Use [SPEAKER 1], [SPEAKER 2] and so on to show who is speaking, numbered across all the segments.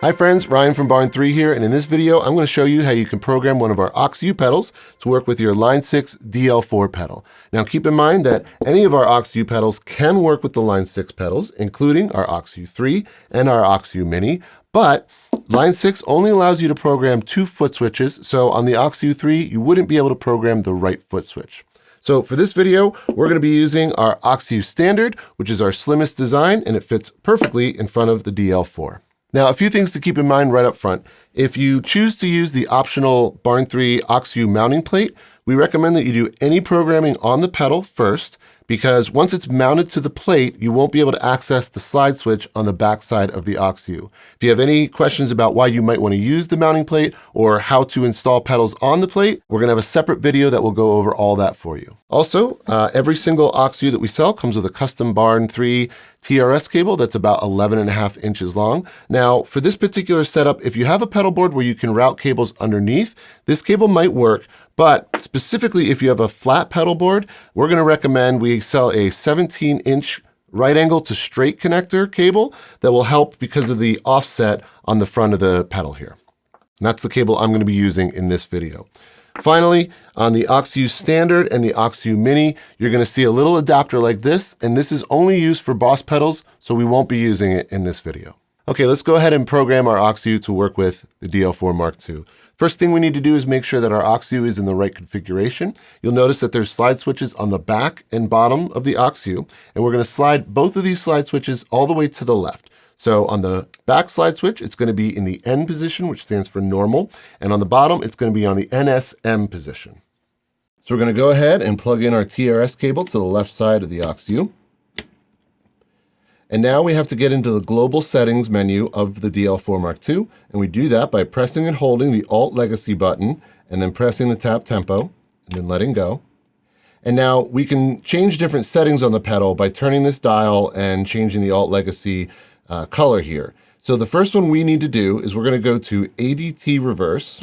[SPEAKER 1] Hi friends, Ryan from Barn 3 here, and in this video I'm going to show you how you can program one of our OXU pedals to work with your Line 6 DL4 pedal. Now keep in mind that any of our OXU pedals can work with the Line 6 pedals, including our OXU 3 and our OXU Mini, but Line 6 only allows you to program 2 foot switches, so on the OXU 3 you wouldn't be able to program the right foot switch. So for this video, we're going to be using our OXU Standard, which is our slimmest design, and it fits perfectly in front of the DL4. Now, a few things to keep in mind right up front. If you choose to use the optional Barn 3 OXU mounting plate, we recommend that you do any programming on the pedal first, because once it's mounted to the plate, you won't be able to access the slide switch on the back side of the OXU. If you have any questions about why you might want to use the mounting plate or how to install pedals on the plate, we're going to have a separate video that will go over all that for you. Also, every single OXU that we sell comes with a custom Barn 3 TRS cable that's about 11.5 inches long. Now, for this particular setup, if you have a pedal board where you can route cables underneath, this cable might work. But specifically, if you have a flat pedal board, we're going to recommend we sell a 17-inch right angle to straight connector cable that will help because of the offset on the front of the pedal here. And that's the cable I'm going to be using in this video. Finally, on the OXU Standard and the OXU Mini, you're going to see a little adapter like this, and this is only used for Boss pedals, so we won't be using it in this video. Okay, let's go ahead and program our OXU to work with the DL4 Mark II. First thing we need to do is make sure that our OXU is in the right configuration. You'll notice that there's slide switches on the back and bottom of the OXU, and we're going to slide both of these slide switches all the way to the left. So on the back slide switch, it's going to be in the N position, which stands for normal, and on the bottom, it's going to be on the NSM position. So we're going to go ahead and plug in our TRS cable to the left side of the OXU. And now we have to get into the global settings menu of the DL4 Mark II, and we do that by pressing and holding the Alt Legacy button, and then pressing the tap tempo, and then letting go. And now we can change different settings on the pedal by turning this dial and changing the Alt Legacy color here. So the first one we need to do is we're going to go to ADT reverse.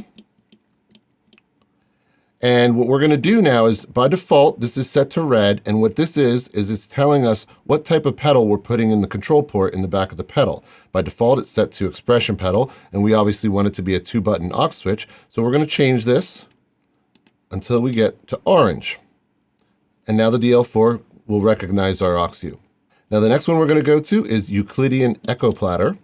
[SPEAKER 1] And what we're going to do now is, by default, this is set to red, and what this is it's telling us what type of pedal we're putting in the control port in the back of the pedal. By default, it's set to expression pedal, and we obviously want it to be a 2-button aux switch, so we're going to change this until we get to orange. And now the DL4 will recognize our OXU. Now the next one we're going to go to is Euclidean Echo Platter,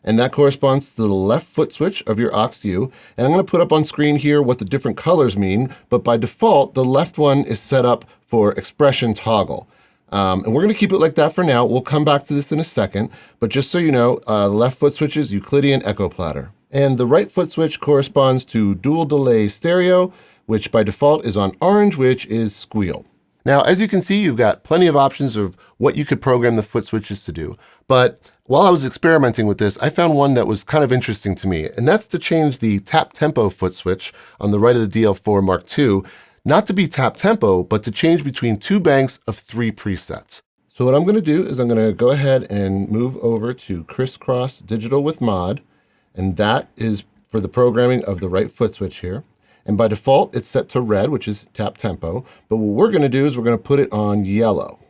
[SPEAKER 1] and that corresponds to the left foot switch of your OXU. And I'm going to put up on screen here what the different colors mean, but by default, the left one is set up for expression toggle. And we're going to keep it like that for now. We'll come back to this in a second, but just so you know, left foot switch is Euclidean Echo Platter. And the right foot switch corresponds to dual delay stereo, which by default is on orange, which is squeal. Now, as you can see, you've got plenty of options of what you could program the foot switches to do. But while I was experimenting with this, I found one that was kind of interesting to me, and that's to change the tap tempo foot switch on the right of the DL4 Mark II, not to be tap tempo, but to change between 2 banks of 3 presets. So what I'm going to do is I'm going to go ahead and move over to Crisscross Digital with Mod, and that is for the programming of the right foot switch here. And by default, it's set to red, which is tap tempo. But what we're going to do is we're going to put it on yellow.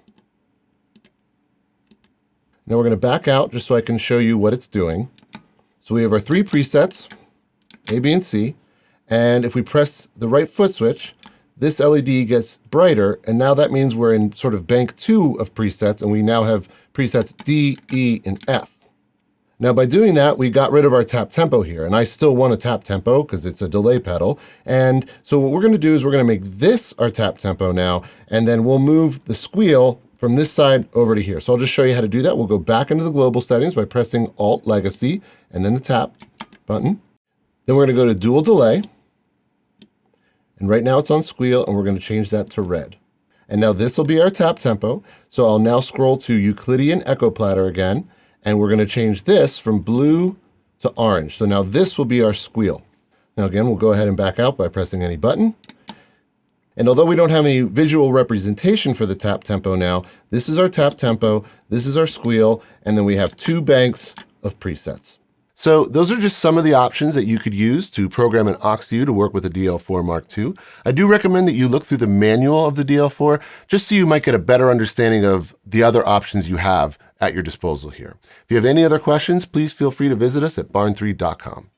[SPEAKER 1] Now we're going to back out just so I can show you what it's doing. So we have our 3 presets, A, B, and C. And if we press the right foot switch, this LED gets brighter. And now that means we're in sort of bank 2 of presets. And we now have presets D, E, and F. Now by doing that, we got rid of our tap tempo here, and I still want a tap tempo because it's a delay pedal. And so what we're going to do is we're going to make this our tap tempo now, and then we'll move the squeal from this side over to here. So I'll just show you how to do that. We'll go back into the global settings by pressing Alt Legacy and then the tap button. Then we're going to go to dual delay, and right now it's on squeal, and we're going to change that to red. And now this will be our tap tempo. So I'll now scroll to Euclidean Echo Platter again, and we're going to change this from blue to orange. So now this will be our squeal. Now again, we'll go ahead and back out by pressing any button. And although we don't have any visual representation for the tap tempo now, this is our tap tempo, this is our squeal, and then we have 2 banks of presets. So those are just some of the options that you could use to program an OXU to work with a DL4 Mark II. I do recommend that you look through the manual of the DL4 just so you might get a better understanding of the other options you have at your disposal here. If you have any other questions, please feel free to visit us at barn3.com.